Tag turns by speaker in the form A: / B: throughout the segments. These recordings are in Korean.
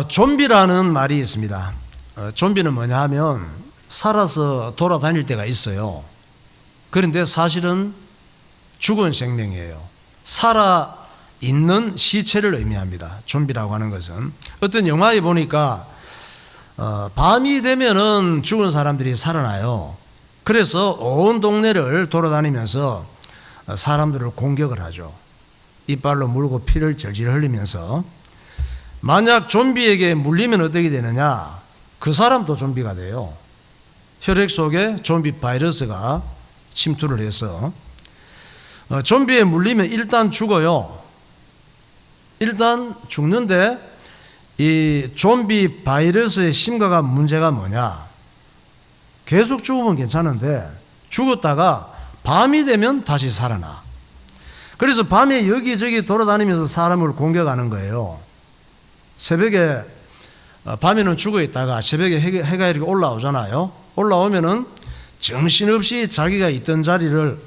A: 좀비라는 말이 있습니다. 좀비는 뭐냐 하면 살아서 돌아다닐 때가 있어요. 그런데 사실은 죽은 생명이에요. 살아있는 시체를 의미합니다. 좀비라고 하는 것은. 어떤 영화에 보니까 밤이 되면은 죽은 사람들이 살아나요. 그래서 온 동네를 돌아다니면서 사람들을 공격을 하죠. 이빨로 물고 피를 절질 흘리면서. 만약 좀비에게 물리면 어떻게 되느냐? 그 사람도 좀비가 돼요. 혈액 속에 좀비 바이러스가 침투를 해서 좀비에 물리면 일단 죽어요. 일단 죽는데 이 좀비 바이러스의 심각한 문제가 뭐냐? 계속 죽으면 괜찮은데 죽었다가 밤이 되면 다시 살아나. 그래서 밤에 여기저기 돌아다니면서 사람을 공격하는 거예요. 새벽에 밤에는 죽어 있다가 새벽에 해가 이렇게 올라오잖아요. 올라오면은 정신없이 자기가 있던 자리를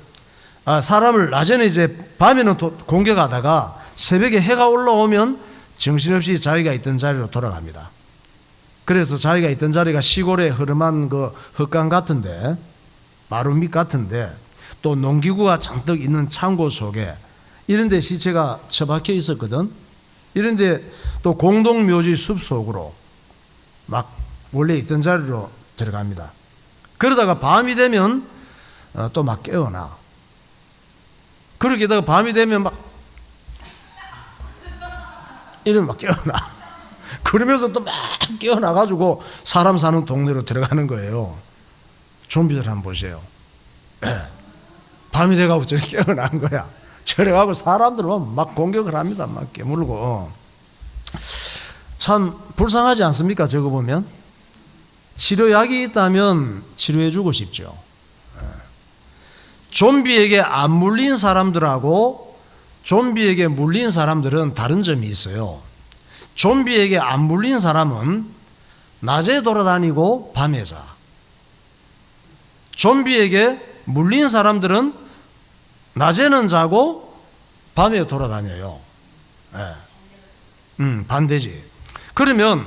A: 사람을 낮에는 이제 밤에는 공격하다가 새벽에 해가 올라오면 정신없이 자기가 있던 자리로 돌아갑니다. 그래서 자기가 있던 자리가 시골에 흐름한 그 흙강 같은데, 마루 밑 같은데, 또 농기구가 잔뜩 있는 창고 속에 이런 데 시체가 처박혀 있었거든. 이런 데 또 공동묘지 숲 속으로 막 원래 있던 자리로 들어갑니다. 그러다가 밤이 되면 또 막 깨어나. 그렇게 다가 밤이 되면 막 이러면 막 깨어나. 그러면서 또 막 깨어나가지고 사람 사는 동네로 들어가는 거예요. 좀비들 한번 보세요. 밤이 돼가고 저렇게 깨어난 거야. 저래가고 사람들은 막 공격을 합니다. 막 깨물고. 참 불쌍하지 않습니까? 저거 보면. 치료약이 있다면 치료해주고 싶죠. 좀비에게 안 물린 사람들하고 좀비에게 물린 사람들은 다른 점이 있어요. 좀비에게 안 물린 사람은 낮에 돌아다니고 밤에 자. 좀비에게 물린 사람들은 낮에는 자고 밤에 돌아다녀요. 반대지. 그러면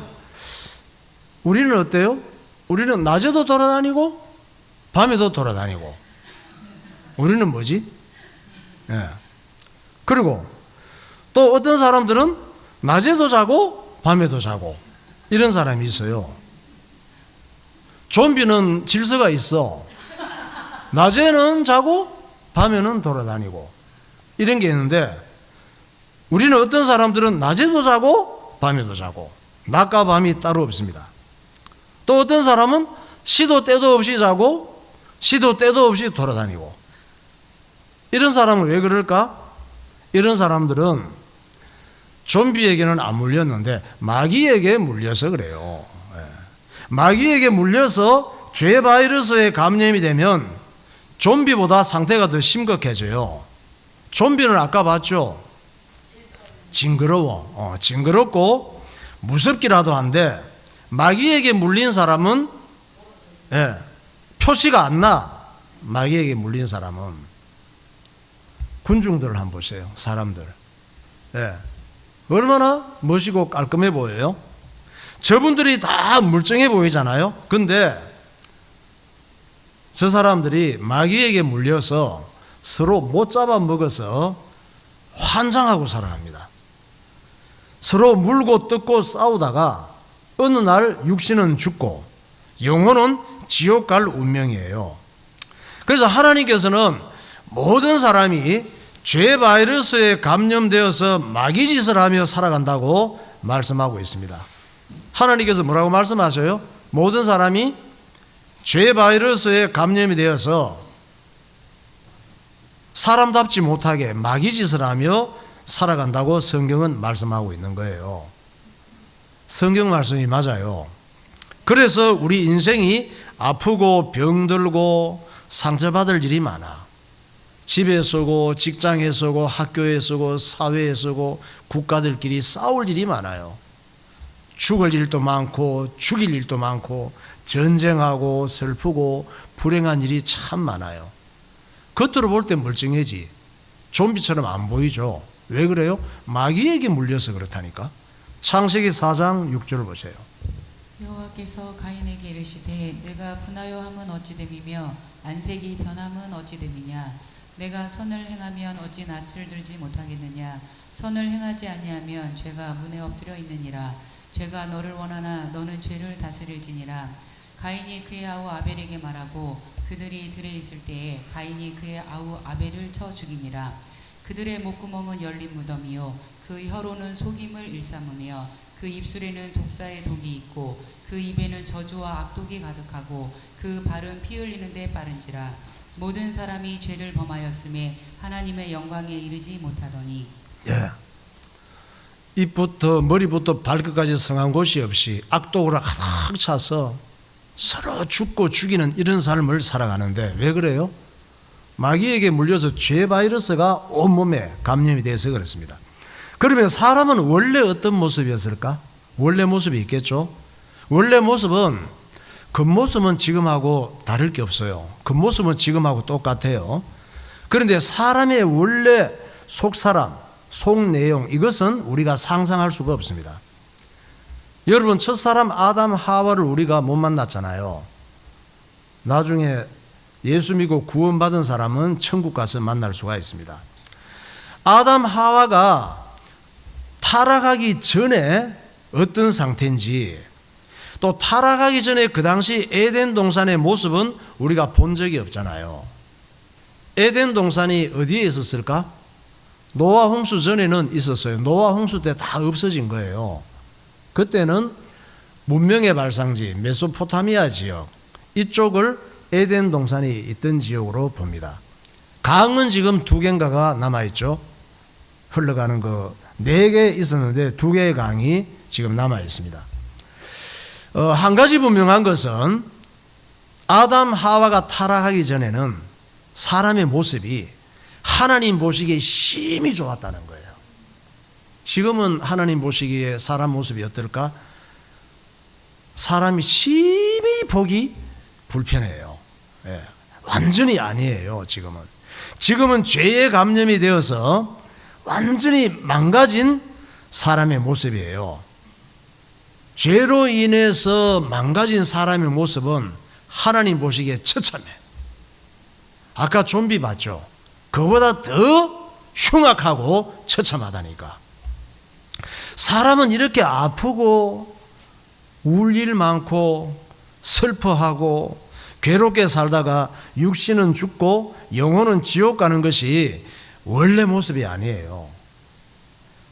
A: 우리는 어때요? 우리는 낮에도 돌아다니고 밤에도 돌아다니고. 우리는 뭐지? 그리고 또 어떤 사람들은 낮에도 자고 밤에도 자고 이런 사람이 있어요. 좀비는 질서가 있어. 낮에는 자고 밤에는 돌아다니고 이런 게 있는데, 우리는 어떤 사람들은 낮에도 자고 밤에도 자고 낮과 밤이 따로 없습니다. 또 어떤 사람은 시도 때도 없이 자고 시도 때도 없이 돌아다니고. 이런 사람은 왜 그럴까? 이런 사람들은 좀비에게는 안 물렸는데 마귀에게 물려서 그래요. 마귀에게 물려서 죄 바이러스에 감염이 되면 좀비보다 상태가 더 심각해져요. 좀비는 아까 봤죠? 징그러워. 징그럽고 무섭기라도 한데, 마귀에게 물린 사람은 표시가 안 나. 마귀에게 물린 사람은. 군중들을 한번 보세요. 사람들. 얼마나 멋있고 깔끔해 보여요? 저분들이 다 물쩡해 보이잖아요. 근데 저 사람들이 마귀에게 물려서 서로 못 잡아먹어서 환장하고 살아갑니다. 서로 물고 뜯고 싸우다가 어느 날 육신은 죽고 영혼은 지옥 갈 운명이에요. 그래서 하나님께서는 모든 사람이 죄 바이러스에 감염되어서 마귀짓을 하며 살아간다고 말씀하고 있습니다. 하나님께서 뭐라고 말씀하셔요? 모든 사람이 죄 바이러스에 감염이 되어서 사람답지 못하게 마귀짓을 하며 살아간다고 성경은 말씀하고 있는 거예요. 성경 말씀이 맞아요. 그래서 우리 인생이 아프고 병들고 상처받을 일이 많아. 집에 서고 직장에 서고 학교에 서고 사회에 서고 국가들끼리 싸울 일이 많아요. 죽을 일도 많고 죽일 일도 많고 전쟁하고 슬프고 불행한 일이 참 많아요. 겉으로 볼 때 멀쩡해지 좀비처럼 안 보이죠. 왜 그래요? 마귀에게 물려서 그렇다니까. 창세기 4장 6절 보세요.
B: 여호와께서 가인에게 이르시되 내가 분하여 함은 어찌 됨이며 안색이 변함은 어찌 됨이냐. 내가 선을 행하면 어찌 낯을 들지 못하겠느냐. 선을 행하지 아니하면 죄가 문에 엎드려 있느니라. 죄가 너를 원하나 너는 죄를 다스릴지니라. 가인이 그의 아우 아벨에게 말하고 그들이 들에 있을 때에 가인이 그의 아우 아벨을 쳐 죽이니라. 그들의 목구멍은 열린 무덤이요 그 혀로는 속임을 일삼으며 그 입술에는 독사의 독이 있고 그 입에는 저주와 악독이 가득하고 그 발은 피 흘리는 데 빠른지라. 모든 사람이 죄를 범하였음에 하나님의 영광에 이르지 못하더니.
A: 예. 입부터 머리부터 발끝까지 성한 곳이 없이 악독으로 가득 차서 서로 죽고 죽이는 이런 삶을 살아가는데 왜 그래요? 마귀에게 물려서 죄 바이러스가 온몸에 감염이 돼서 그렇습니다. 그러면 사람은 원래 어떤 모습이었을까? 원래 모습이 있겠죠. 원래 모습은 겉모습은 지금하고 다를 게 없어요. 겉모습은 지금하고 똑같아요. 그런데 사람의 원래 속사람, 속내용, 이것은 우리가 상상할 수가 없습니다. 여러분, 첫사람 아담 하와를 우리가 못 만났잖아요. 나중에 예수 믿고 구원받은 사람은 천국 가서 만날 수가 있습니다. 아담 하와가 타락하기 전에 어떤 상태인지, 또 타락하기 전에 그 당시 에덴 동산의 모습은 우리가 본 적이 없잖아요. 에덴 동산이 어디에 있었을까? 노아 홍수 전에는 있었어요. 노아 홍수 때 다 없어진 거예요. 그때는 문명의 발상지 메소포타미아 지역, 이쪽을 에덴 동산이 있던 지역으로 봅니다. 강은 지금 2개인가가 남아있죠. 흘러가는 거 4개 있었는데 2개의 강이 지금 남아있습니다. 한 가지 분명한 것은 아담 하와가 타락하기 전에는 사람의 모습이 하나님 보시기에 심히 좋았다는 거예요. 지금은 하나님 보시기에 사람 모습이 어떨까? 사람이 심히 보기 불편해요. 예, 완전히 아니에요. 지금은 죄에 감염이 되어서 완전히 망가진 사람의 모습이에요. 죄로 인해서 망가진 사람의 모습은 하나님 보시기에 처참해. 아까 좀비 봤죠? 그보다 더 흉악하고 처참하다니까. 사람은 이렇게 아프고 울 일 많고 슬퍼하고 괴롭게 살다가 육신은 죽고 영혼은 지옥 가는 것이 원래 모습이 아니에요.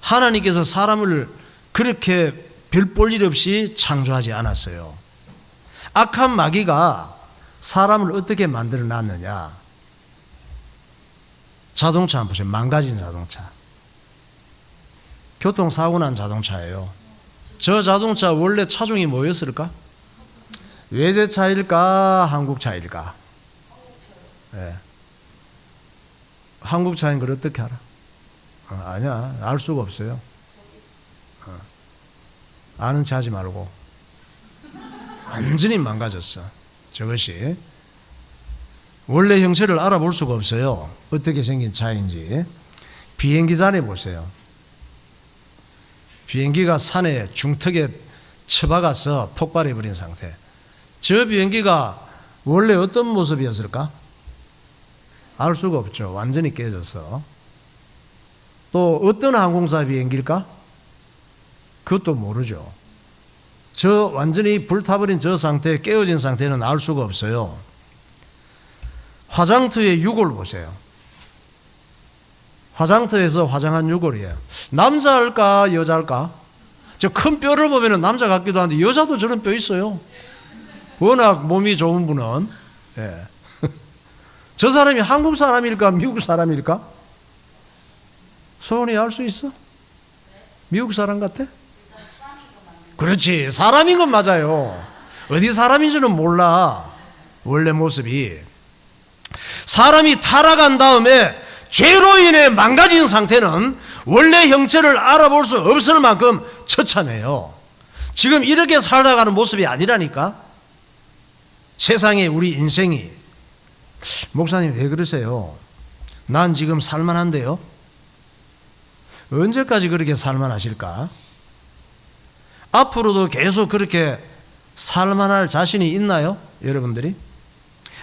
A: 하나님께서 사람을 그렇게 별 볼 일 없이 창조하지 않았어요. 악한 마귀가 사람을 어떻게 만들어 놨느냐. 자동차 한번 보세요. 망가진 자동차. 교통사고 난 자동차예요. 저 자동차 원래 차종이 뭐였을까? 외제차일까? 한국차일까? 네. 한국차인 걸 어떻게 알아? 아니야. 알 수가 없어요. 아는 체 하지 말고. 완전히 망가졌어. 저것이. 원래 형체를 알아볼 수가 없어요. 어떻게 생긴 차인지. 비행기 잔에 보세요. 비행기가 산에 중턱에 처박아서 폭발해버린 상태. 저 비행기가 원래 어떤 모습이었을까? 알 수가 없죠. 완전히 깨져서. 또 어떤 항공사 비행기일까? 그것도 모르죠. 저 완전히 불타버린 저 상태, 깨어진 상태는 알 수가 없어요. 화장터의 유골 보세요. 화장터에서 화장한 유골이에요. 남자일까 여자일까? 저 큰 뼈를 보면 남자 같기도 한데 여자도 저런 뼈 있어요. 워낙 몸이 좋은 분은. 예. 저 사람이 한국 사람일까 미국 사람일까? 소원이 알 수 있어? 미국 사람 같아? 그렇지. 사람인 건 맞아요. 어디 사람인지는 몰라. 원래 모습이. 사람이 타락한 다음에 죄로 인해 망가진 상태는 원래 형체를 알아볼 수 없을 만큼 처참해요. 지금 이렇게 살다가는 모습이 아니라니까. 세상에 우리 인생이. 목사님 왜 그러세요? 난 지금 살만한데요. 언제까지 그렇게 살만하실까? 앞으로도 계속 그렇게 살만할 자신이 있나요? 여러분들이?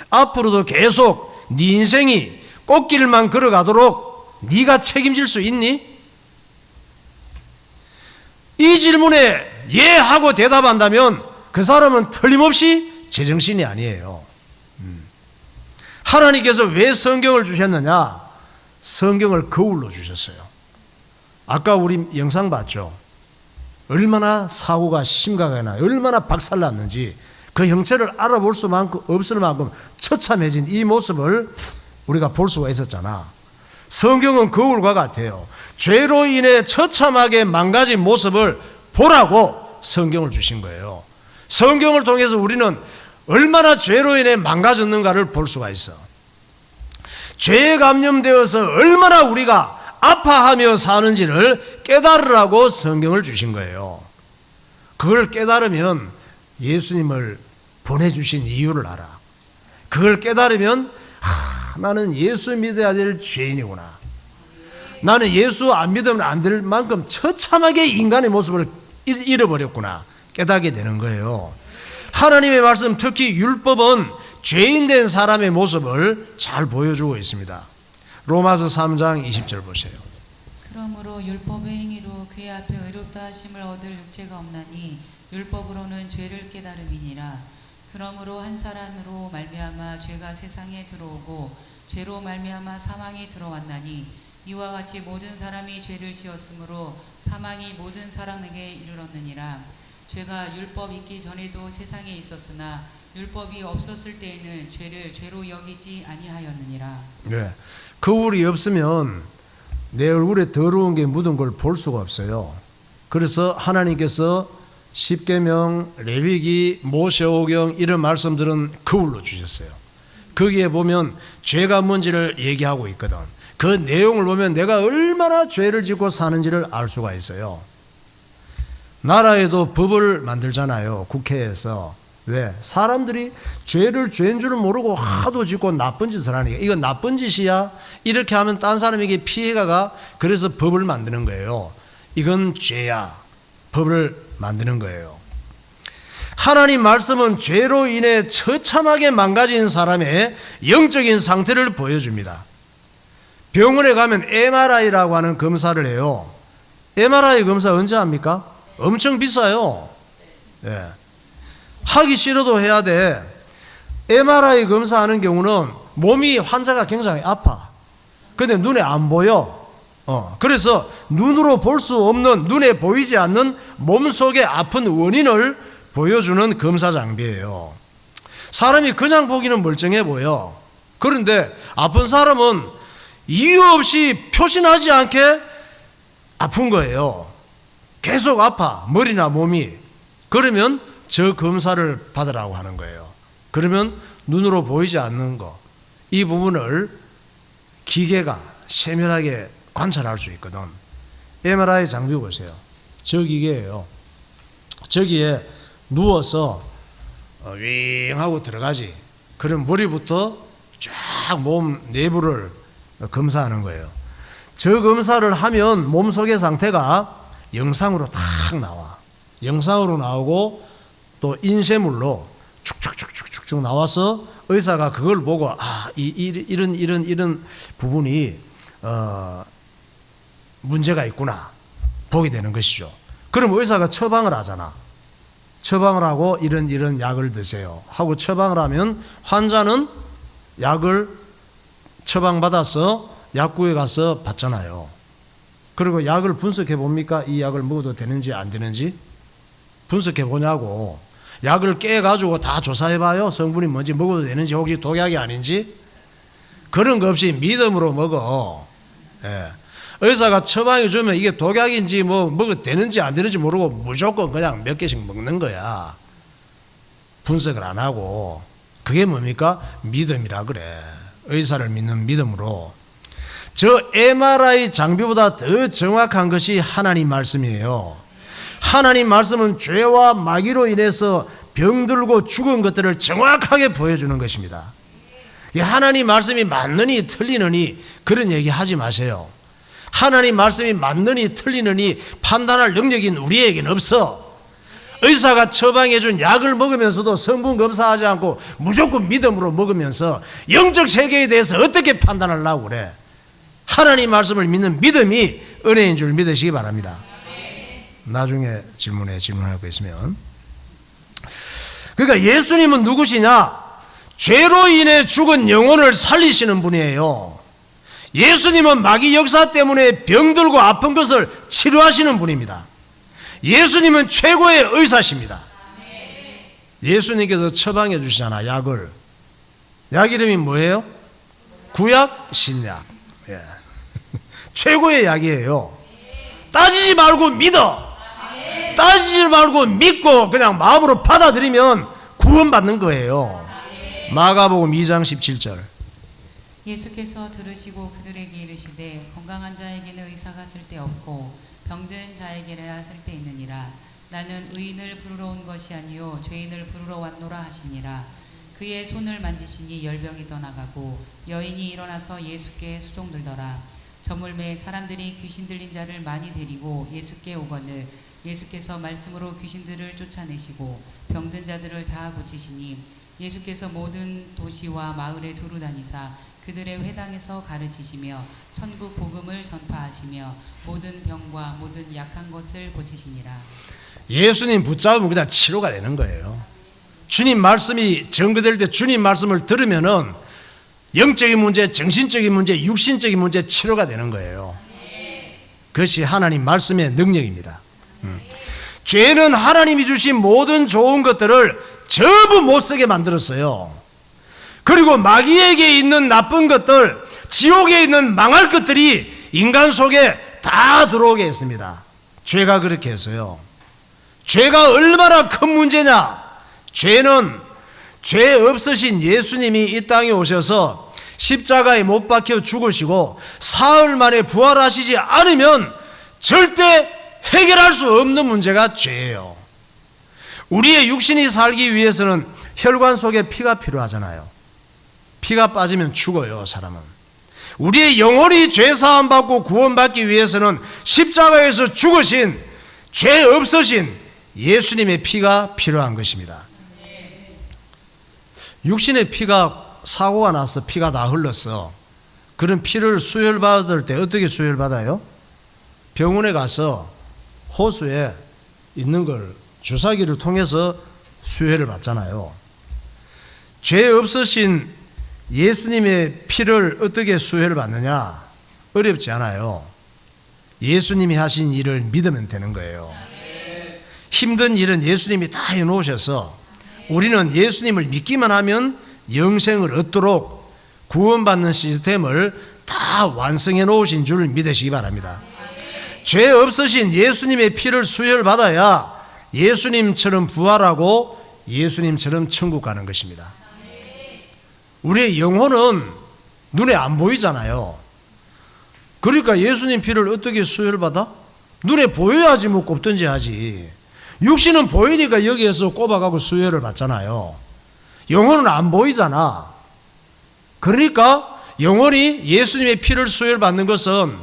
A: 앞으로도 계속 네 인생이 꽃길만 걸어가도록 네가 책임질 수 있니? 이 질문에 예 하고 대답한다면 그 사람은 틀림없이 제정신이 아니에요. 하나님께서 왜 성경을 주셨느냐? 성경을 거울로 주셨어요. 아까 우리 영상 봤죠? 얼마나 사고가 심각하게 나, 얼마나 박살났는지 그 형체를 알아볼 수 없을 만큼 처참해진 이 모습을 우리가 볼 수가 있었잖아. 성경은 거울과 같아요. 죄로 인해 처참하게 망가진 모습을 보라고 성경을 주신 거예요. 성경을 통해서 우리는 얼마나 죄로 인해 망가졌는가를 볼 수가 있어. 죄에 감염되어서 얼마나 우리가 아파하며 사는지를 깨달으라고 성경을 주신 거예요. 그걸 깨달으면 예수님을 보내주신 이유를 알아. 그걸 깨달으면 나는 예수 믿어야 될 죄인이구나. 나는 예수 안 믿으면 안 될 만큼 처참하게 인간의 모습을 잃어버렸구나 깨닫게 되는 거예요. 하나님의 말씀, 특히 율법은 죄인된 사람의 모습을 잘 보여주고 있습니다. 로마서 3장 20절 보세요.
B: 그러므로 율법의 행위로 그의 앞에 의롭다 하심을 얻을 육체가 없나니 율법으로는 죄를 깨달음이니라. 그러므로 한 사람으로 말미암아 죄가 세상에 들어오고 죄로 말미암아 사망이 들어왔나니 이와 같이 모든 사람이 죄를 지었으므로 사망이 모든 사람에게 이르렀느니라. 죄가 율법 있기 전에도 세상에 있었으나 율법이 없었을 때에는 죄를 죄로 여기지 아니하였느니라.
A: 네. 거울이 없으면 내 얼굴에 더러운 게 묻은 걸 볼 수가 없어요. 그래서 하나님께서 십계명, 레위기, 모세오경 이런 말씀들은 거울로 주셨어요. 거기에 보면 죄가 뭔지를 얘기하고 있거든. 그 내용을 보면 내가 얼마나 죄를 짓고 사는지를 알 수가 있어요. 나라에도 법을 만들잖아요. 국회에서. 왜? 사람들이 죄를 죄인 줄을 모르고 하도 짓고 나쁜 짓을 하니까 이거 나쁜 짓이야? 이렇게 하면 딴 사람에게 피해가 가. 그래서 법을 만드는 거예요. 이건 죄야. 법을 만드는 거예요. 하나님 말씀은 죄로 인해 처참하게 망가진 사람의 영적인 상태를 보여줍니다. 병원에 가면 MRI라고 하는 검사를 해요. MRI 검사 언제 합니까? 엄청 비싸요. 예. 하기 싫어도 해야 돼. MRI 검사하는 경우는 몸이 환자가 굉장히 아파. 근데 눈에 안 보여. 그래서 눈으로 볼 수 없는, 눈에 보이지 않는 몸속의 아픈 원인을 보여주는 검사 장비예요. 사람이 그냥 보기는 멀쩡해 보여. 그런데 아픈 사람은 이유 없이 표시나지 않게 아픈 거예요. 계속 아파, 머리나 몸이. 그러면 저 검사를 받으라고 하는 거예요. 그러면 눈으로 보이지 않는 거, 이 부분을 기계가 세밀하게 관찰할 수 있거든. MRI 장비 보세요. 저 기계예요. 저기에 누워서 윙 하고 들어가지. 그럼 머리부터 쫙 몸 내부를 검사하는 거예요. 저 검사를 하면 몸속의 상태가 영상으로 딱 나와. 영상으로 나오고 또 인쇄물로 축축축축축 나와서 의사가 그걸 보고 이런 부분이 문제가 있구나 보게 되는 것이죠. 그럼 의사가 처방을 하잖아. 처방을 하고 이런 약을 드세요 하고 처방을 하면 환자는 약을 처방받아서 약국에 가서 받잖아요. 그리고 약을 분석해 봅니까? 이 약을 먹어도 되는지 안 되는지 분석해 보냐고. 약을 깨가지고 다 조사해 봐요. 성분이 뭔지, 먹어도 되는지, 혹시 독약이 아닌지. 그런 거 없이 믿음으로 먹어. 예. 의사가 처방해 주면 이게 독약인지 뭐 먹어도 되는지 안 되는지 모르고 무조건 그냥 몇 개씩 먹는 거야. 분석을 안 하고. 그게 뭡니까? 믿음이라 그래. 의사를 믿는 믿음으로. 저 MRI 장비보다 더 정확한 것이 하나님 말씀이에요. 하나님 말씀은 죄와 마귀로 인해서 병들고 죽은 것들을 정확하게 보여주는 것입니다. 하나님 말씀이 맞느니 틀리느니 그런 얘기 하지 마세요. 하나님 말씀이 맞느니 틀리느니 판단할 능력이 우리에게는 없어. 의사가 처방해 준 약을 먹으면서도 성분 검사하지 않고 무조건 믿음으로 먹으면서 영적 세계에 대해서 어떻게 판단하려고 그래? 하나님 말씀을 믿는 믿음이 은혜인 줄 믿으시기 바랍니다. 나중에 질문할 거 있으면. 그러니까 예수님은 누구시냐? 죄로 인해 죽은 영혼을 살리시는 분이에요. 예수님은 마귀 역사 때문에 병들고 아픈 것을 치료하시는 분입니다. 예수님은 최고의 의사십니다. 예수님께서 처방해 주시잖아, 약을. 약 이름이 뭐예요? 구약, 신약. 예. 최고의 약이에요. 따지지 말고 믿어. 따지지 말고 믿고 그냥 마음으로 받아들이면 구원받는 거예요. 마가복음 2장 17절.
B: 예수께서 들으시고 그들에게 이르시되 건강한 자에게는 의사가 쓸데없고 병든 자에게나 쓸데있느니라. 나는 의인을 부르러 온 것이 아니요 죄인을 부르러 왔노라 하시니라. 그의 손을 만지시니 열병이 떠나가고 여인이 일어나서 예수께 수종들더라. 저물매 사람들이 귀신 들린 자를 많이 데리고 예수께 오거늘 예수께서 말씀으로 귀신들을 쫓아내시고 병든 자들을 다 고치시니 예수께서 모든 도시와 마을에 두루 다니사 그들의 회당에서 가르치시며 천국 복음을 전파하시며 모든 병과 모든 약한 것을 고치시니라.
A: 예수님 붙잡으면 그냥 치료가 되는 거예요. 주님 말씀이 전거될 때 주님 말씀을 들으면은 영적인 문제, 정신적인 문제, 육신적인 문제 치료가 되는 거예요. 그것이 하나님 말씀의 능력입니다. 죄는 하나님이 주신 모든 좋은 것들을 전부 못 쓰게 만들었어요. 그리고 마귀에게 있는 나쁜 것들, 지옥에 있는 망할 것들이 인간 속에 다 들어오게 했습니다. 죄가 그렇게 해서요. 죄가 얼마나 큰 문제냐? 죄는 죄 없으신 예수님이 이 땅에 오셔서 십자가에 못 박혀 죽으시고 사흘 만에 부활하시지 않으면 절대 해결할 수 없는 문제가 죄예요. 우리의 육신이 살기 위해서는 혈관 속에 피가 필요하잖아요. 피가 빠지면 죽어요, 사람은. 우리의 영혼이 죄사함 받고 구원받기 위해서는 십자가에서 죽으신 죄 없으신 예수님의 피가 필요한 것입니다. 육신의 피가 사고가 나서 피가 다 흘렀어. 그런 피를 수혈받을 때 어떻게 수혈받아요? 병원에 가서 호수에 있는 걸 주사기를 통해서 수혈을 받잖아요. 죄 없으신 예수님의 피를 어떻게 수혈을 받느냐? 어렵지 않아요. 예수님이 하신 일을 믿으면 되는 거예요. 힘든 일은 예수님이 다 해놓으셔서 우리는 예수님을 믿기만 하면 영생을 얻도록 구원받는 시스템을 다 완성해 놓으신 줄 믿으시기 바랍니다. 죄 없으신 예수님의 피를 수혈받아야 예수님처럼 부활하고 예수님처럼 천국 가는 것입니다. 우리의 영혼은 눈에 안 보이잖아요. 그러니까 예수님 피를 어떻게 수혈받아? 눈에 보여야지 뭐 꼽든지 하지. 육신은 보이니까 여기에서 꼽아가고 수혈을 받잖아요. 영혼은 안 보이잖아. 그러니까 영혼이 예수님의 피를 수혈받는 것은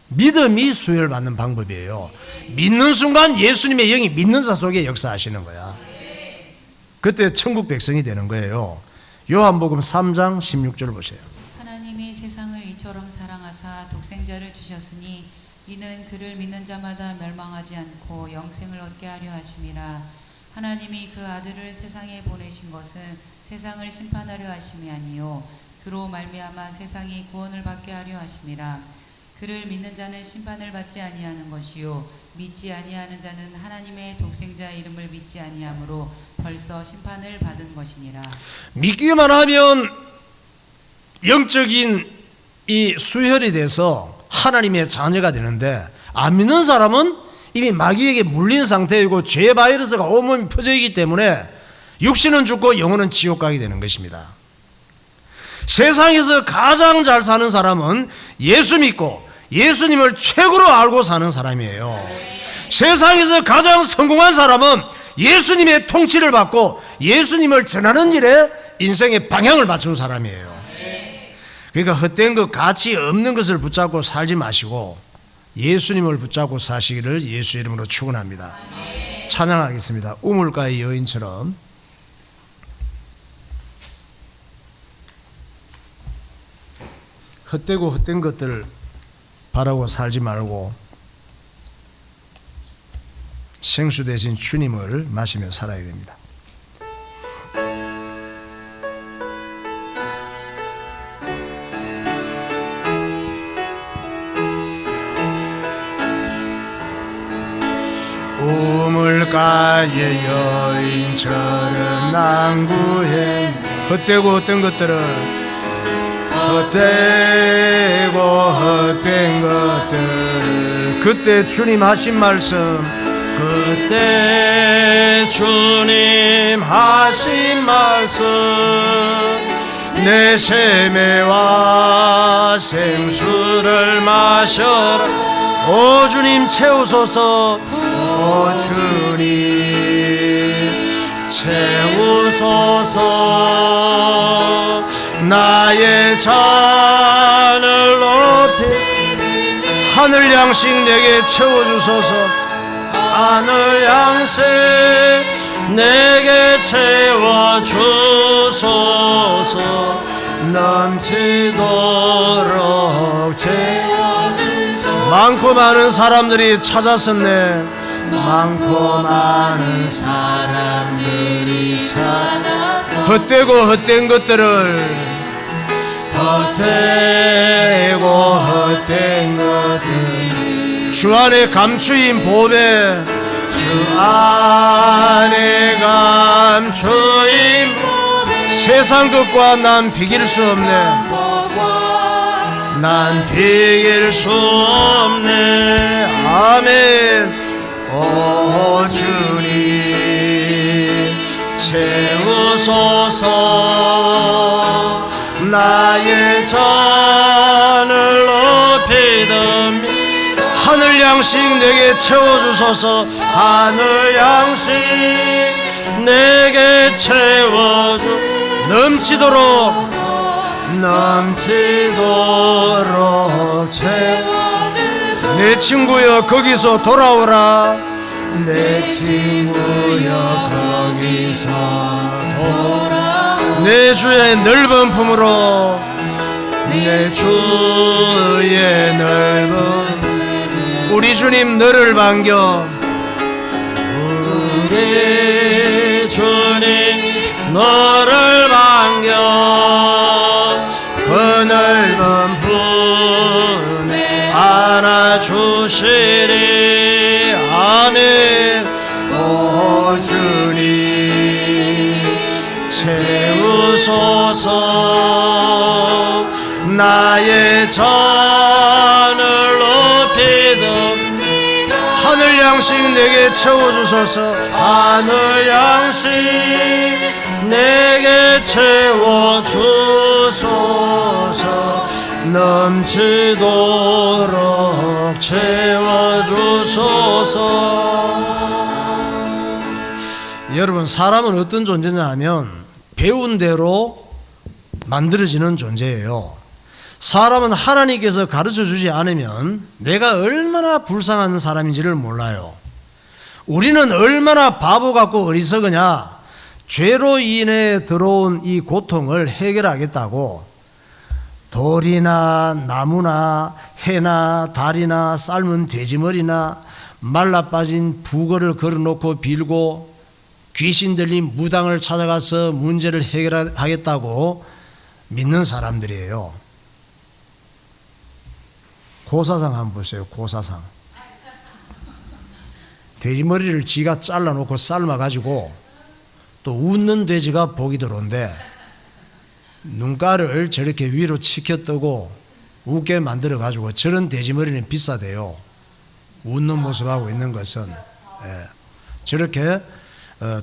A: 믿음이 수혈받는 방법이에요. 믿는 순간 예수님의 영이 믿는 자 속에 역사하시는 거야. 그때 천국 백성이 되는 거예요. 요한복음 3장 16절 보세요.
B: 하나님이 세상을 이처럼 사랑하사 독생자를 주셨으니 이는 그를 믿는 자마다 멸망하지 않고 영생을 얻게 하려 하심이라. 하나님이 그 아들을 세상에 보내신 것은 세상을 심판하려 하심이 아니요 그로 말미암아 세상이 구원을 받게 하려 하심이라. 그를 믿는 자는 심판을 받지 아니하는 것이요 믿지 아니하는 자는 하나님의 독생자 이름을 믿지 아니하므로 벌써 심판을 받은 것이니라.
A: 믿기만 하면 영적인 이 수혈이 돼서 하나님의 자녀가 되는데, 안 믿는 사람은 이미 마귀에게 물린 상태이고 죄 바이러스가 온몸에 퍼져 있기 때문에 육신은 죽고 영혼은 지옥 가게 되는 것입니다. 세상에서 가장 잘 사는 사람은 예수 믿고 예수님을 최고로 알고 사는 사람이에요. 세상에서 가장 성공한 사람은 예수님의 통치를 받고 예수님을 전하는 일에 인생의 방향을 맞춘 사람이에요. 그러니까 헛된 것, 가치 없는 것을 붙잡고 살지 마시고 예수님을 붙잡고 사시기를 예수 이름으로 축원합니다. 찬양하겠습니다. 우물가의 여인처럼. 헛되고 헛된 것들을 바라고 살지 말고 생수 대신 주님을 마시며 살아야 됩니다. 우물가의 여인처럼 낭구해 헛되고 헛된 것들을 헛되고 헛된 것들을 그때 주님 하신 말씀 그때 주님 하신 말씀 내 세매와 생수를 마셔라 오 주님 채우소서 오 주님 채우소서 나의 잔을 높이 하늘 양식 내게 채워주소서 하늘 양식 내게 채워주소서 넘치도록 채워주소서 많고 많은 사람들이 찾았었네 많고 많은 사람들이 찾아서 헛되고 헛된 것들을 헛되고 헛된 것들 주 안에 감추인 보배 주 안에 감추인 보배 세상 것과 난 비길 수 없네 난 비길 수 없네 아멘 오 주님 채우소서 나의 잔을 높이듭니다 하늘 양식 내게 채워주소서 하늘 양식 내게 채워주 넘치도록 채워주소서 내 친구여 거기서 돌아오라 내 친구여 거기서 돌아오라 내 주의 넓은 품으로 내 주의 넓은 우리 주님 너를 반겨 우리 주님 너를 반겨 그 넓은 품에 안아주시리 아멘 오 주님 채우소서 나의 잔을 높이듭니다 하늘 양식 내게 채워주소서 하늘 양식 내게 채워주소서 넘치도록 채워주소서 여러분 사람은 어떤 존재냐 하면 배운 대로 만들어지는 존재예요 사람은 하나님께서 가르쳐주지 않으면 내가 얼마나 불쌍한 사람인지를 몰라요 우리는 얼마나 바보 같고 어리석으냐 죄로 인해 들어온 이 고통을 해결하겠다고 돌이나 나무나 해나 달이나 삶은 돼지머리나 말라빠진 부거를 걸어놓고 빌고 귀신 들린 무당을 찾아가서 문제를 해결하겠다고 믿는 사람들이에요 고사상 한번 보세요 고사상 돼지머리를 지가 잘라놓고 삶아가지고 또 웃는 돼지가 복이 들어온대 눈가를 저렇게 위로 치켜뜨고 웃게 만들어가지고 저런 돼지머리는 비싸대요 웃는 모습하고 있는 것은 저렇게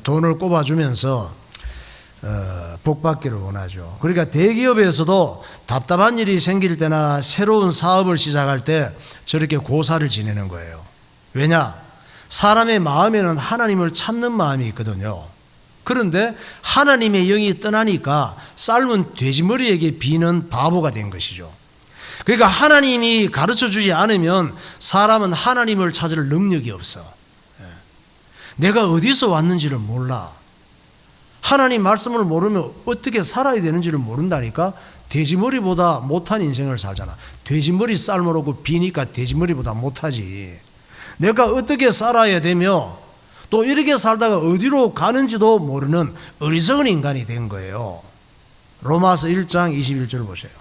A: 돈을 꼽아주면서 복받기를 원하죠 그러니까 대기업에서도 답답한 일이 생길 때나 새로운 사업을 시작할 때 저렇게 고사를 지내는 거예요 왜냐? 사람의 마음에는 하나님을 찾는 마음이 있거든요 그런데 하나님의 영이 떠나니까 삶은 돼지머리에게 비는 바보가 된 것이죠 그러니까 하나님이 가르쳐주지 않으면 사람은 하나님을 찾을 능력이 없어 내가 어디서 왔는지를 몰라. 하나님 말씀을 모르면 어떻게 살아야 되는지를 모른다니까. 돼지머리보다 못한 인생을 살잖아. 돼지머리 삶아놓고 비니까 돼지머리보다 못하지. 내가 어떻게 살아야 되며 또 이렇게 살다가 어디로 가는지도 모르는 어리석은 인간이 된 거예요. 로마서 1장 21절 보세요.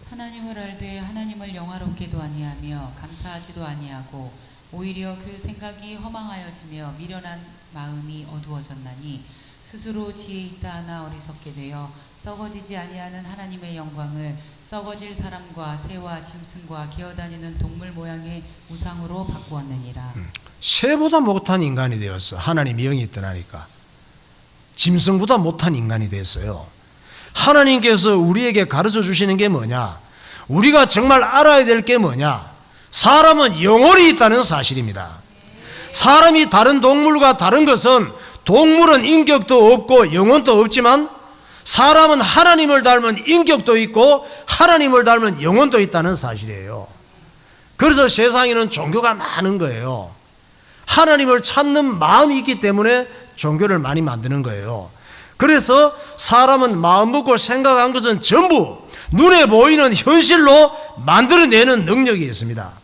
B: 하나님을 알되 하나님을 영화롭게도 아니하며 감사하지도 아니하고 오히려 그 생각이 허망하여지며 미련한 마음이 어두워졌나니 스스로 지혜 있다 하나 어리석게 되어 썩어지지 아니하는 하나님의 영광을 썩어질 사람과 새와 짐승과 기어다니는 동물 모양의 우상으로 바꾸었느니라.
A: 새보다 못한 인간이 되었어. 하나님이 영이 떠나니까. 짐승보다 못한 인간이 됐어요. 하나님께서 우리에게 가르쳐 주시는 게 뭐냐? 우리가 정말 알아야 될 게 뭐냐? 사람은 영혼이 있다는 사실입니다. 사람이 다른 동물과 다른 것은 동물은 인격도 없고 영혼도 없지만 사람은 하나님을 닮은 인격도 있고 하나님을 닮은 영혼도 있다는 사실이에요. 그래서 세상에는 종교가 많은 거예요. 하나님을 찾는 마음이 있기 때문에 종교를 많이 만드는 거예요. 그래서 사람은 마음 먹고 생각한 것은 전부 눈에 보이는 현실로 만들어내는 능력이 있습니다.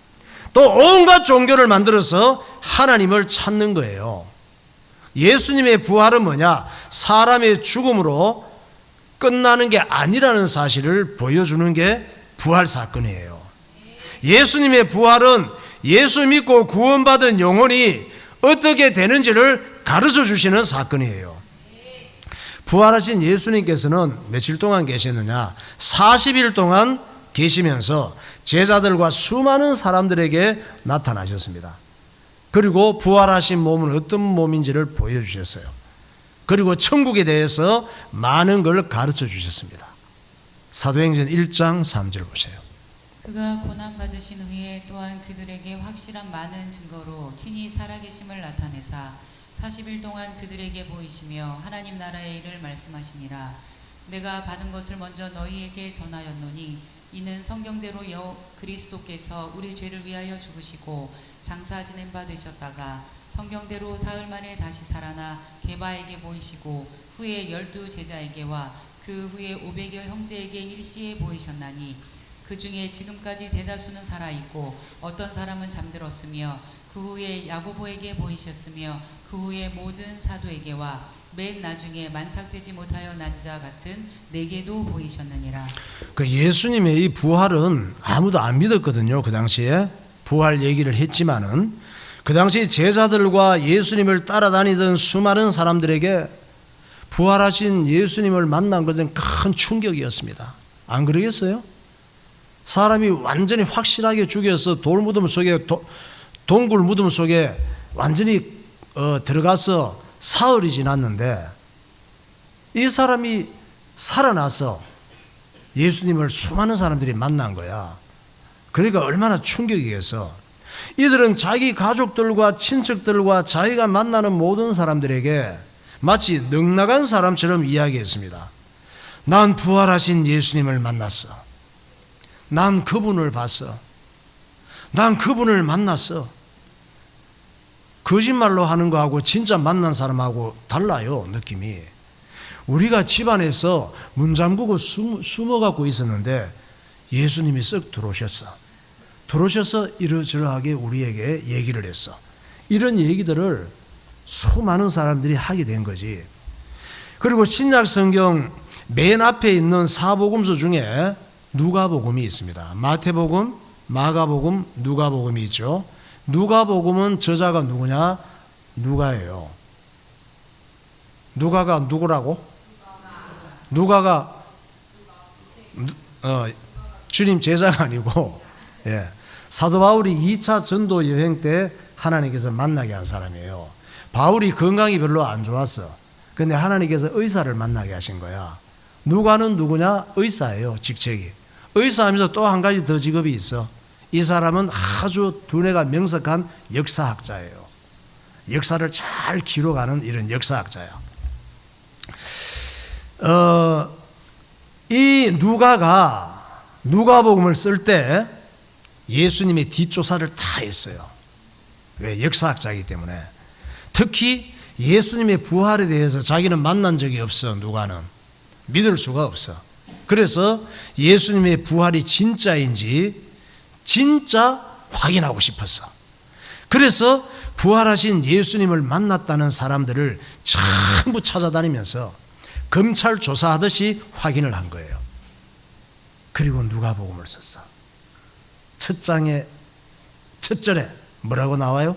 A: 또 온갖 종교를 만들어서 하나님을 찾는 거예요. 예수님의 부활은 뭐냐? 사람의 죽음으로 끝나는 게 아니라는 사실을 보여주는 게 부활 사건이에요. 예수님의 부활은 예수 믿고 구원받은 영혼이 어떻게 되는지를 가르쳐 주시는 사건이에요. 부활하신 예수님께서는 며칠 동안 계셨느냐? 40일 동안 계시면서 제자들과 수많은 사람들에게 나타나셨습니다. 그리고 부활하신 몸은 어떤 몸인지를 보여주셨어요. 그리고 천국에 대해서 많은 걸 가르쳐 주셨습니다. 사도행전 1장 3절 보세요.
B: 그가 고난받으신 후에 또한 그들에게 확실한 많은 증거로 친히 살아계심을 나타내사 40일 동안 그들에게 보이시며 하나님 나라의 일을 말씀하시니라. 내가 받은 것을 먼저 너희에게 전하였노니 이는 성경대로 그리스도께서 우리 죄를 위하여 죽으시고 장사 지낸 바 되셨다가 성경대로 사흘 만에 다시 살아나 게바에게 보이시고 후에 12 제자에게와 그 후에 500여 형제에게 일시에 보이셨나니 그 중에 지금까지 대다수는 살아있고 어떤 사람은 잠들었으며 그 후에 야고보에게 보이셨으며 그 후에 모든 사도에게와 맨 나중에 만삭되지 못하여 난 자 같은 내게도 보이셨느니라.
A: 그 예수님의 이 부활은 아무도 안 믿었거든요. 그 당시에 부활 얘기를 했지만은 그 당시 제자들과 예수님을 따라다니던 수많은 사람들에게 부활하신 예수님을 만난 것은 큰 충격이었습니다. 안 그러겠어요? 사람이 완전히 확실하게 죽여서 돌무덤 속에 동굴 무덤 속에 완전히 들어가서 사흘이 지났는데 이 사람이 살아나서 예수님을 수많은 사람들이 만난 거야. 그러니까 얼마나 충격이겠어. 이들은 자기 가족들과 친척들과 자기가 만나는 모든 사람들에게 마치 넉나간 사람처럼 이야기했습니다. 난 부활하신 예수님을 만났어. 난 그분을 봤어. 난 그분을 만났어. 거짓말로 하는 거하고 진짜 만난 사람하고 달라요, 느낌이. 우리가 집안에서 문 잠그고 숨어갖고 있었는데 예수님이 쓱 들어오셔서 이러저러하게 우리에게 얘기를 했어. 이런 얘기들을 수많은 사람들이 하게 된 거지. 그리고 신약 성경 맨 앞에 있는 사복음서 중에 누가복음이 있습니다. 마태복음, 마가복음, 누가복음이 있죠. 누가복음은 저자가 누구냐? 누가예요. 누가가 누구라고? 누가가 주님 제자가 아니고 사도 바울이 2차 전도 여행 때 하나님께서 만나게 한 사람이에요. 바울이 건강이 별로 안 좋았어. 근데 하나님께서 의사를 만나게 하신 거야. 누가는 누구냐? 의사예요, 직책이. 의사하면서 또 한 가지 더 직업이 있어. 이 사람은 아주 두뇌가 명석한 역사학자예요. 역사를 잘 기록하는 이런 역사학자야. 이 누가가 누가복음을 쓸 때 예수님의 뒷조사를 다 했어요. 왜? 역사학자이기 때문에. 특히 예수님의 부활에 대해서 자기는 만난 적이 없어. 누가는 믿을 수가 없어. 그래서 예수님의 부활이 진짜인지 진짜 확인하고 싶었어. 그래서 부활하신 예수님을 만났다는 사람들을 전부 찾아다니면서 검찰 조사하듯이 확인을 한 거예요. 그리고 누가복음을 썼어. 첫 장에 첫 절에 뭐라고 나와요?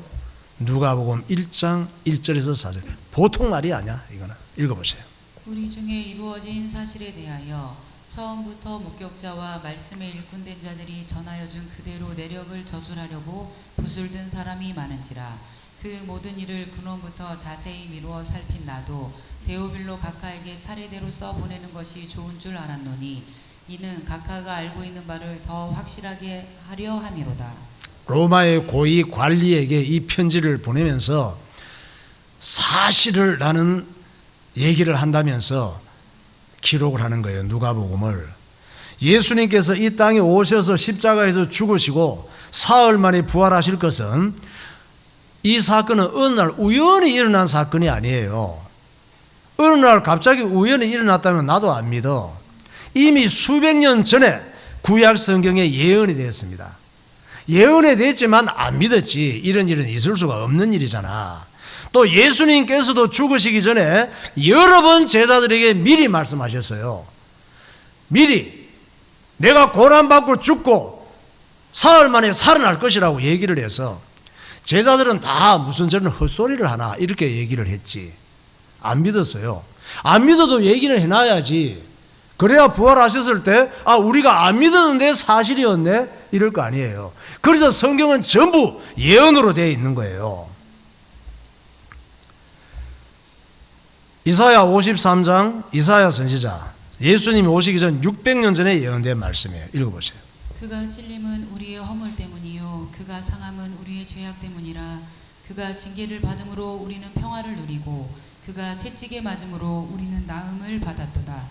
A: 누가복음 1장 1절에서 4절. 보통 말이 아니야. 이거는 읽어보세요.
B: 우리 중에 이루어진 사실에 대하여 처음부터 목격자와 말씀에 일꾼된 자들이 전하여 준 그대로 내력을 저술하려고 붓을 든 사람이 많은지라. 그 모든 일을 근원부터 자세히 미루어 살핀 나도 데오빌로 각하에게 차례대로 써보내는 것이 좋은 줄 알았노니 이는 각하가 알고 있는 바를 더 확실하게 하려 함이로다.
A: 로마의 고위 관리에게 이 편지를 보내면서 사실을 나는 얘기를 한다면서 기록을 하는 거예요. 누가복음을. 예수님께서 이 땅에 오셔서 십자가에서 죽으시고 사흘 만에 부활하실 것은 이 사건은 어느 날 우연히 일어난 사건이 아니에요. 어느 날 갑자기 우연히 일어났다면 나도 안 믿어. 이미 수백 년 전에 구약 성경에 예언이 되었습니다. 예언이 됐지만 안 믿었지. 이런 일은 있을 수가 없는 일이잖아. 또 예수님께서도 죽으시기 전에 여러 번 제자들에게 미리 말씀하셨어요. 미리 내가 고난받고 죽고 사흘 만에 살아날 것이라고 얘기를 해서 제자들은 다 무슨 저런 헛소리를 하나 이렇게 얘기를 했지. 안 믿었어요. 안 믿어도 얘기를 해놔야지. 그래야 부활하셨을 때 우리가 안 믿었는데 사실이었네 이럴 거 아니에요. 그래서 성경은 전부 예언으로 되어 있는 거예요. 이사야 53장 이사야 선지자, 예수님이 오시기 전 600년 전에 예언된 말씀이에요. 읽어보세요.
B: 그가 찔림은 우리의 허물 때문이요 그가 상함은 우리의 죄악 때문이라. 그가 징계를 받음으로 우리는 평화를 누리고 그가 채찍에 맞음으로 우리는 나음을 받았도다.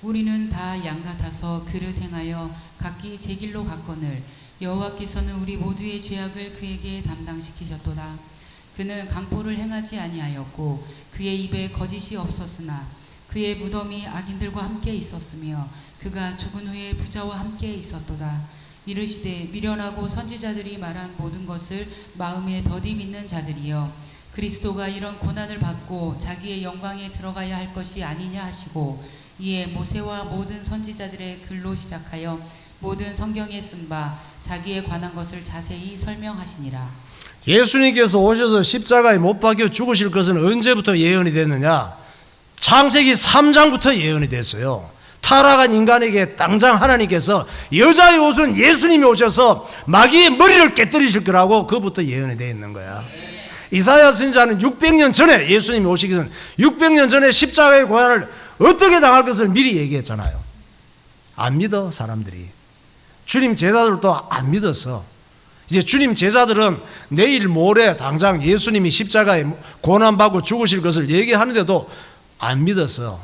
B: 우리는 다 양 같아서 그릇 행하여 각기 제 길로 갔거늘 여호와께서는 우리 모두의 죄악을 그에게 담당시키셨도다. 그는 강포를 행하지 아니하였고 그의 입에 거짓이 없었으나 그의 무덤이 악인들과 함께 있었으며 그가 죽은 후에 부자와 함께 있었도다. 이르시되 미련하고 선지자들이 말한 모든 것을 마음에 더디 믿는 자들이여 그리스도가 이런 고난을 받고 자기의 영광에 들어가야 할 것이 아니냐 하시고 이에 모세와 모든 선지자들의 글로 시작하여 모든 성경에 쓴 바 자기에 관한 것을 자세히 설명하시니라.
A: 예수님께서 오셔서 십자가에 못 박혀 죽으실 것은 언제부터 예언이 됐느냐? 창세기 3장부터 예언이 됐어요. 타락한 인간에게 당장 하나님께서 여자의 옷은 예수님이 오셔서 마귀의 머리를 깨뜨리실 거라고 그부터 예언이 되어 있는 거야. 이사야 선지자는 600년 전에 예수님이 오시기 전 600년 전에 십자가의 고난을 어떻게 당할 것을 미리 얘기했잖아요. 안 믿어 사람들이. 주님 제자들도 안 믿었어. 이제 주님 제자들은 내일 모레 당장 예수님이 십자가에 고난받고 죽으실 것을 얘기하는데도 안 믿었어.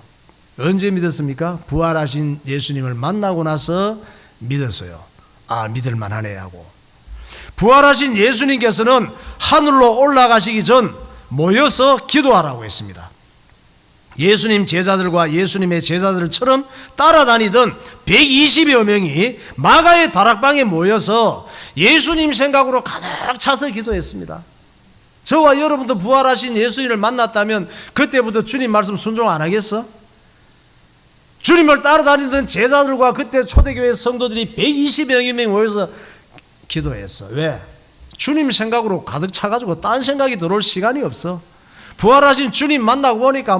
A: 언제 믿었습니까? 부활하신 예수님을 만나고 나서 믿었어요. 믿을 만하네 하고. 부활하신 예수님께서는 하늘로 올라가시기 전 모여서 기도하라고 했습니다. 예수님 제자들과 예수님의 제자들처럼 따라다니던 120여 명이 마가의 다락방에 모여서 예수님 생각으로 가득 차서 기도했습니다. 저와 여러분도 부활하신 예수님을 만났다면 그때부터 주님 말씀 순종 안 하겠어? 주님을 따라다니던 제자들과 그때 초대교회 성도들이 120여 명이 모여서 기도했어. 왜? 주님 생각으로 가득 차가지고 딴 생각이 들어올 시간이 없어. 부활하신 주님 만나고 보니까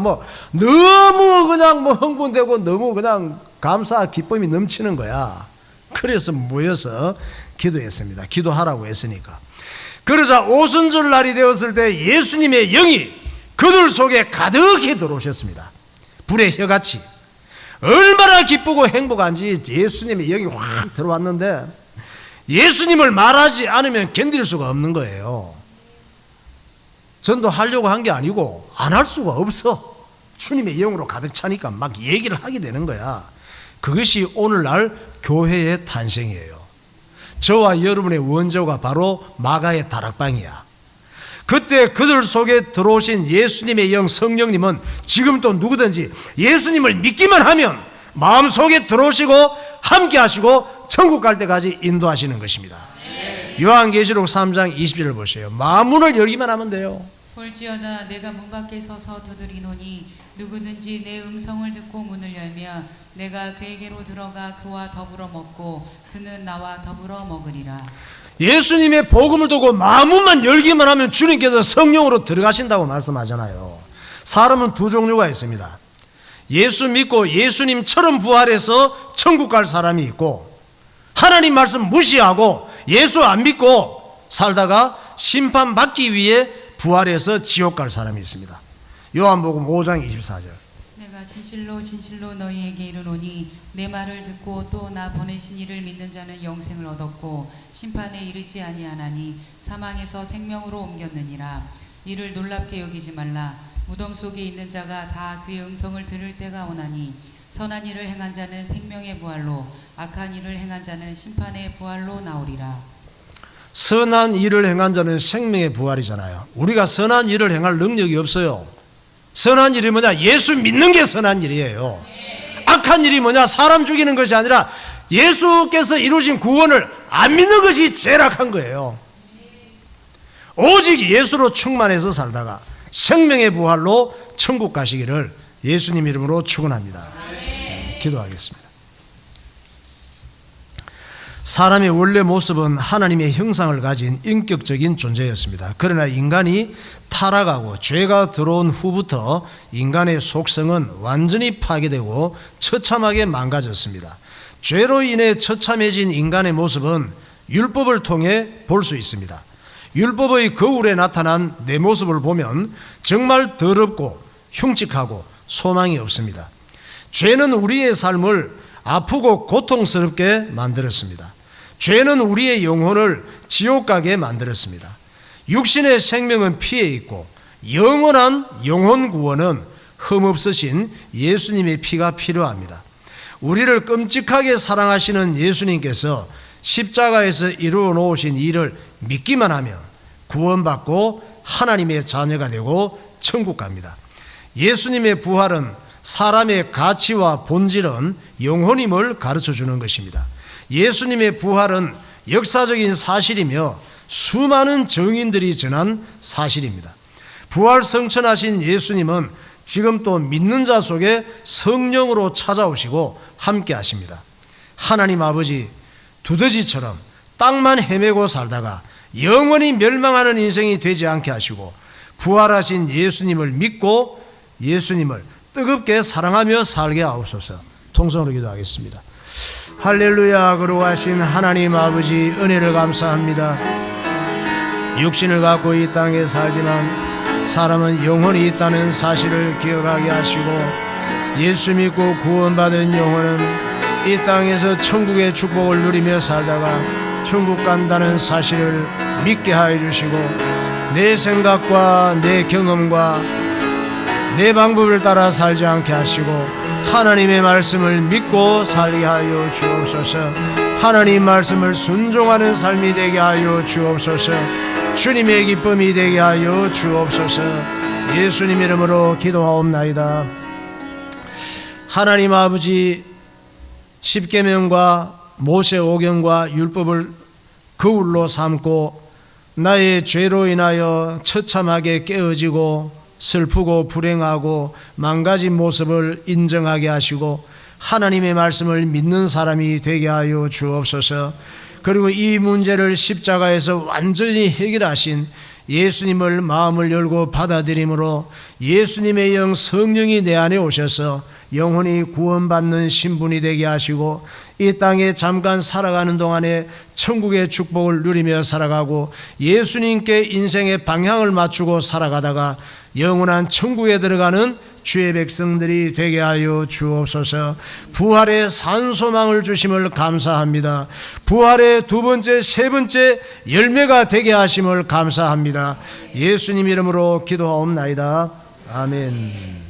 A: 너무 그냥 흥분되고 너무 그냥 감사 기쁨이 넘치는 거야. 그래서 모여서 기도했습니다. 기도하라고 했으니까. 그러자 오순절 날이 되었을 때 예수님의 영이 그들 속에 가득히 들어오셨습니다. 불의 혀같이. 얼마나 기쁘고 행복한지 예수님의 영이 확 들어왔는데 예수님을 말하지 않으면 견딜 수가 없는 거예요. 전도하려고 한 게 아니고 안 할 수가 없어. 주님의 영으로 가득 차니까 막 얘기를 하게 되는 거야. 그것이 오늘날 교회의 탄생이에요. 저와 여러분의 원조가 바로 마가의 다락방이야. 그때 그들 속에 들어오신 예수님의 영 성령님은 지금 또 누구든지 예수님을 믿기만 하면 마음속에 들어오시고 함께 하시고 천국 갈 때까지 인도하시는 것입니다. 요한계시록 3장 20절을 보세요. 마음문을 열기만 하면 돼요.
B: 볼지어다 내가 문 밖에 서서 두드리노니 누구든지 내 음성을 듣고 문을 열면 내가 그에게로 들어가 그와 더불어 먹고 그는 나와 더불어 먹으리라.
A: 예수님의 복음을 두고 마음문만 열기만 하면 주님께서 성령으로 들어가신다고 말씀하잖아요. 사람은 두 종류가 있습니다. 예수 믿고 예수님처럼 부활해서 천국 갈 사람이 있고, 하나님 말씀 무시하고 예수 안 믿고 살다가 심판받기 위해 부활해서 지옥 갈 사람이 있습니다. 요한복음 5장 24절.
B: 내가 진실로 진실로 너희에게 이르노니 내 말을 듣고 또 나 보내신 이를 믿는 자는 영생을 얻었고 심판에 이르지 아니하나니 사망에서 생명으로 옮겼느니라. 이를 놀랍게 여기지 말라. 무덤 속에 있는 자가 다 그의 음성을 들을 때가 오나니 선한 일을 행한 자는 생명의 부활로 악한 일을 행한 자는 심판의 부활로 나오리라.
A: 선한 일을 행한 자는 생명의 부활이잖아요. 우리가 선한 일을 행할 능력이 없어요. 선한 일이 뭐냐? 예수 믿는 게 선한 일이에요. 악한 일이 뭐냐? 사람 죽이는 것이 아니라 예수께서 이루신 구원을 안 믿는 것이 제일 악한 거예요. 오직 예수로 충만해서 살다가 생명의 부활로 천국 가시기를 예수님 이름으로 축원합니다. 기도하겠습니다. 사람의 원래 모습은 하나님의 형상을 가진 인격적인 존재였습니다. 그러나 인간이 타락하고 죄가 들어온 후부터 인간의 속성은 완전히 파괴되고 처참하게 망가졌습니다. 죄로 인해 처참해진 인간의 모습은 율법을 통해 볼 수 있습니다. 율법의 거울에 나타난 내 모습을 보면 정말 더럽고 흉측하고 소망이 없습니다. 죄는 우리의 삶을 아프고 고통스럽게 만들었습니다. 죄는 우리의 영혼을 지옥 가게 만들었습니다. 육신의 생명은 피해 있고 영원한 영혼 구원은 흠없으신 예수님의 피가 필요합니다. 우리를 끔찍하게 사랑하시는 예수님께서 십자가에서 이루어 놓으신 일을 믿기만 하면 구원받고 하나님의 자녀가 되고 천국 갑니다. 예수님의 부활은 사람의 가치와 본질은 영혼임을 가르쳐 주는 것입니다. 예수님의 부활은 역사적인 사실이며 수많은 증인들이 전한 사실입니다. 부활 성천하신 예수님은 지금 또 믿는 자 속에 성령으로 찾아오시고 함께 하십니다. 하나님 아버지, 두더지처럼 땅만 헤매고 살다가 영원히 멸망하는 인생이 되지 않게 하시고 부활하신 예수님을 믿고 예수님을 뜨겁게 사랑하며 살게 하옵소서. 통성으로 기도하겠습니다. 할렐루야. 거룩하신 하나님 아버지, 은혜를 감사합니다. 육신을 갖고 이 땅에 살지만 사람은 영혼이 있다는 사실을 기억하게 하시고 예수 믿고 구원받은 영혼은 이 땅에서 천국의 축복을 누리며 살다가 천국 간다는 사실을 믿게 하여 주시고 내 생각과 내 경험과 내 방법을 따라 살지 않게 하시고 하나님의 말씀을 믿고 살게 하여 주옵소서. 하나님 말씀을 순종하는 삶이 되게 하여 주옵소서. 주님의 기쁨이 되게 하여 주옵소서. 예수님 이름으로 기도하옵나이다. 하나님 아버지, 십계명과 모세 오경과 율법을 거울로 삼고 나의 죄로 인하여 처참하게 깨어지고 슬프고 불행하고 망가진 모습을 인정하게 하시고 하나님의 말씀을 믿는 사람이 되게 하여 주옵소서. 그리고 이 문제를 십자가에서 완전히 해결하신 예수님을 마음을 열고 받아들임으로 예수님의 영 성령이 내 안에 오셔서 영혼이 구원받는 신분이 되게 하시고 이 땅에 잠깐 살아가는 동안에 천국의 축복을 누리며 살아가고 예수님께 인생의 방향을 맞추고 살아가다가 영원한 천국에 들어가는 주의 백성들이 되게 하여 주옵소서. 부활의 산소망을 주심을 감사합니다. 부활의 두 번째, 세 번째 열매가 되게 하심을 감사합니다. 예수님 이름으로 기도하옵나이다. 아멘.